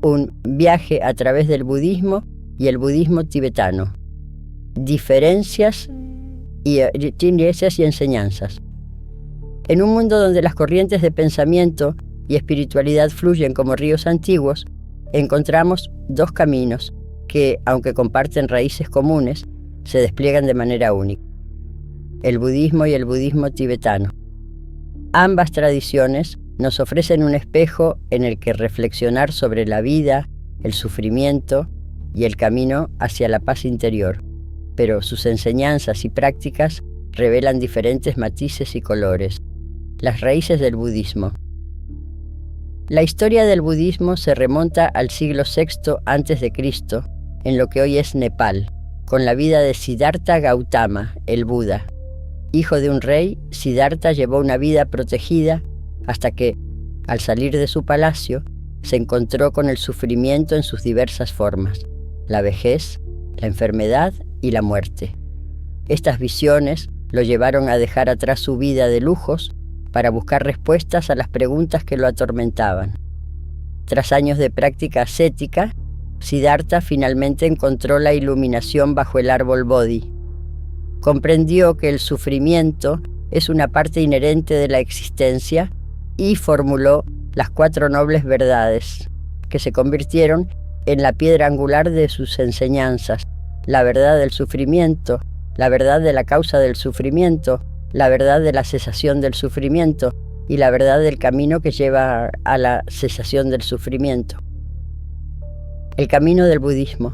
un viaje a través del budismo y el budismo tibetano. Diferencias y enseñanzas. En un mundo donde las corrientes de pensamiento y espiritualidad fluyen como ríos antiguos, encontramos dos caminos que, aunque comparten raíces comunes, se despliegan de manera única: el budismo y el budismo tibetano. Ambas tradiciones nos ofrecen un espejo en el que reflexionar sobre la vida, el sufrimiento y el camino hacia la paz interior, pero sus enseñanzas y prácticas revelan diferentes matices y colores. Las raíces del budismo. La historia del budismo se remonta al siglo VI a.C., en lo que hoy es Nepal, con la vida de Siddhartha Gautama, el Buda. Hijo de un rey, Siddhartha llevó una vida protegida hasta que, al salir de su palacio, se encontró con el sufrimiento en sus diversas formas: la vejez, la enfermedad y la muerte. Estas visiones lo llevaron a dejar atrás su vida de lujos para buscar respuestas a las preguntas que lo atormentaban. Tras años de práctica ascética, Siddhartha finalmente encontró la iluminación bajo el árbol Bodhi. Comprendió que el sufrimiento es una parte inherente de la existencia y formuló las 4 nobles verdades, que se convirtieron en la piedra angular de sus enseñanzas: la verdad del sufrimiento, la verdad de la causa del sufrimiento, la verdad de la cesación del sufrimiento y la verdad del camino que lleva a la cesación del sufrimiento. El camino del budismo.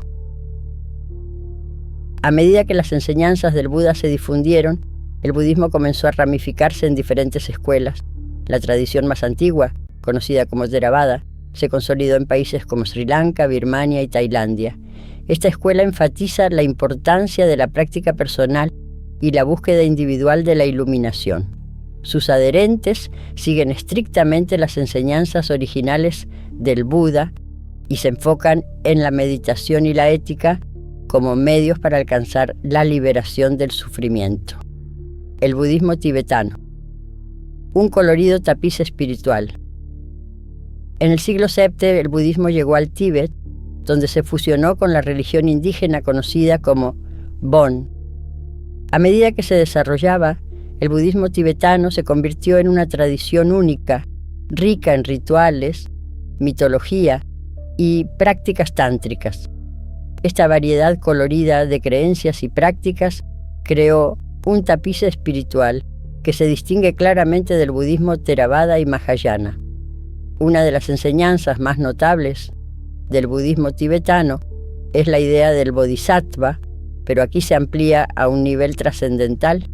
A medida que las enseñanzas del Buda se difundieron, el budismo comenzó a ramificarse en diferentes escuelas. La tradición más antigua, conocida como Theravada, se consolidó en países como Sri Lanka, Birmania y Tailandia. Esta escuela enfatiza la importancia de la práctica personal y la búsqueda individual de la iluminación. Sus adherentes siguen estrictamente las enseñanzas originales del Buda y se enfocan en la meditación y la ética como medios para alcanzar la liberación del sufrimiento. El budismo tibetano. Un colorido tapiz espiritual. En el siglo VII el budismo llegó al Tíbet, donde se fusionó con la religión indígena conocida como Bon. A medida que se desarrollaba, el budismo tibetano se convirtió en una tradición única, rica en rituales, mitología y prácticas tántricas. Esta variedad colorida de creencias y prácticas creó un tapiz espiritual que se distingue claramente del budismo Theravada y Mahayana. Una de las enseñanzas más notables del budismo tibetano es la idea del bodhisattva, pero aquí se amplía a un nivel trascendental,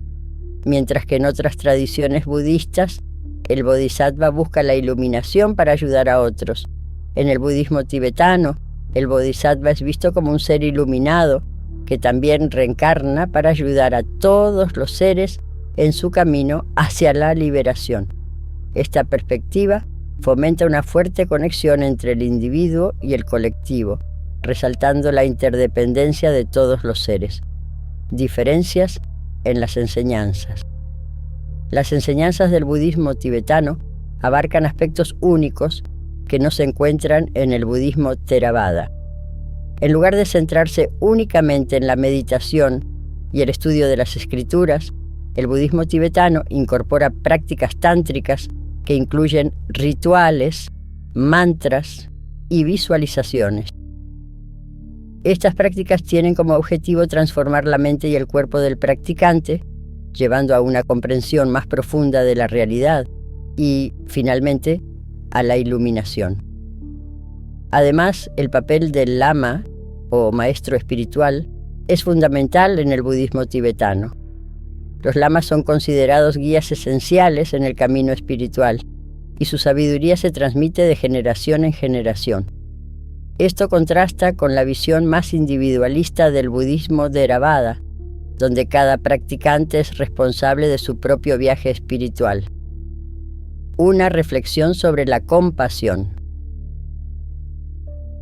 mientras que en otras tradiciones budistas el bodhisattva busca la iluminación para ayudar a otros. En el budismo tibetano, el bodhisattva es visto como un ser iluminado que también reencarna para ayudar a todos los seres en su camino hacia la liberación. Esta perspectiva fomenta una fuerte conexión entre el individuo y el colectivo, resaltando la interdependencia de todos los seres. Diferencias en las enseñanzas. Las enseñanzas del budismo tibetano abarcan aspectos únicos que no se encuentran en el budismo Theravada. En lugar de centrarse únicamente en la meditación y el estudio de las escrituras, el budismo tibetano incorpora prácticas tántricas que incluyen rituales, mantras y visualizaciones. Estas prácticas tienen como objetivo transformar la mente y el cuerpo del practicante, llevando a una comprensión más profunda de la realidad y, finalmente, a la iluminación. Además, el papel del lama, o maestro espiritual, es fundamental en el budismo tibetano. Los lamas son considerados guías esenciales en el camino espiritual, y su sabiduría se transmite de generación en generación. Esto contrasta con la visión más individualista del budismo Theravada, donde cada practicante es responsable de su propio viaje espiritual. Una reflexión sobre la compasión.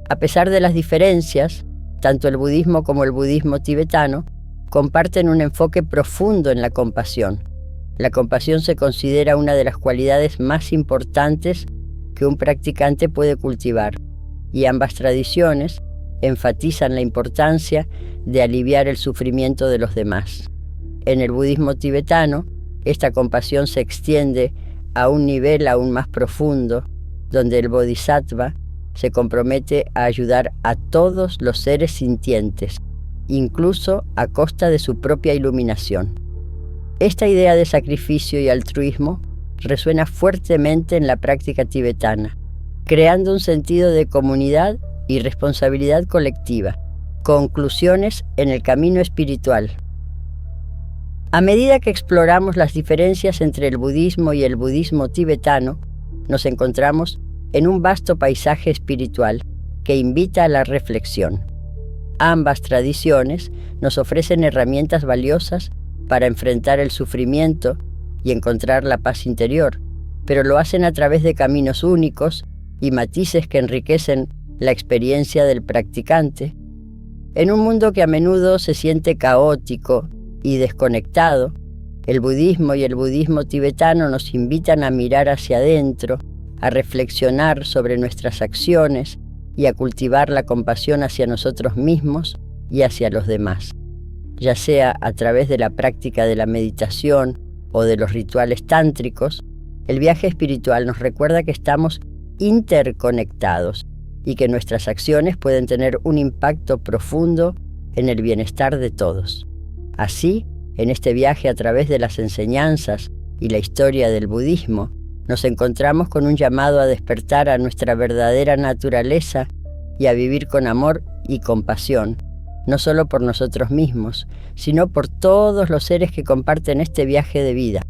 A pesar de las diferencias, tanto el budismo como el budismo tibetano comparten un enfoque profundo en la compasión. La compasión se considera una de las cualidades más importantes que un practicante puede cultivar. y ambas tradiciones enfatizan la importancia de aliviar el sufrimiento de los demás. En el budismo tibetano, esta compasión se extiende a un nivel aún más profundo, donde el bodhisattva se compromete a ayudar a todos los seres sintientes, incluso a costa de su propia iluminación. Esta idea de sacrificio y altruismo resuena fuertemente en la práctica tibetana, creando un sentido de comunidad y responsabilidad colectiva. Conclusiones en el camino espiritual. A medida que exploramos las diferencias entre el budismo y el budismo tibetano, nos encontramos en un vasto paisaje espiritual que invita a la reflexión. Ambas tradiciones nos ofrecen herramientas valiosas para enfrentar el sufrimiento y encontrar la paz interior, pero lo hacen a través de caminos únicos y matices que enriquecen la experiencia del practicante. En un mundo que a menudo se siente caótico y desconectado, el budismo y el budismo tibetano nos invitan a mirar hacia adentro, a reflexionar sobre nuestras acciones y a cultivar la compasión hacia nosotros mismos y hacia los demás, ya sea a través de la práctica de la meditación o de los rituales tántricos. El viaje espiritual nos recuerda que estamos interconectados y que nuestras acciones pueden tener un impacto profundo en el bienestar de todos. Así, en este viaje a través de las enseñanzas y la historia del budismo, nos encontramos con un llamado a despertar a nuestra verdadera naturaleza y a vivir con amor y compasión, no solo por nosotros mismos, sino por todos los seres que comparten este viaje de vida.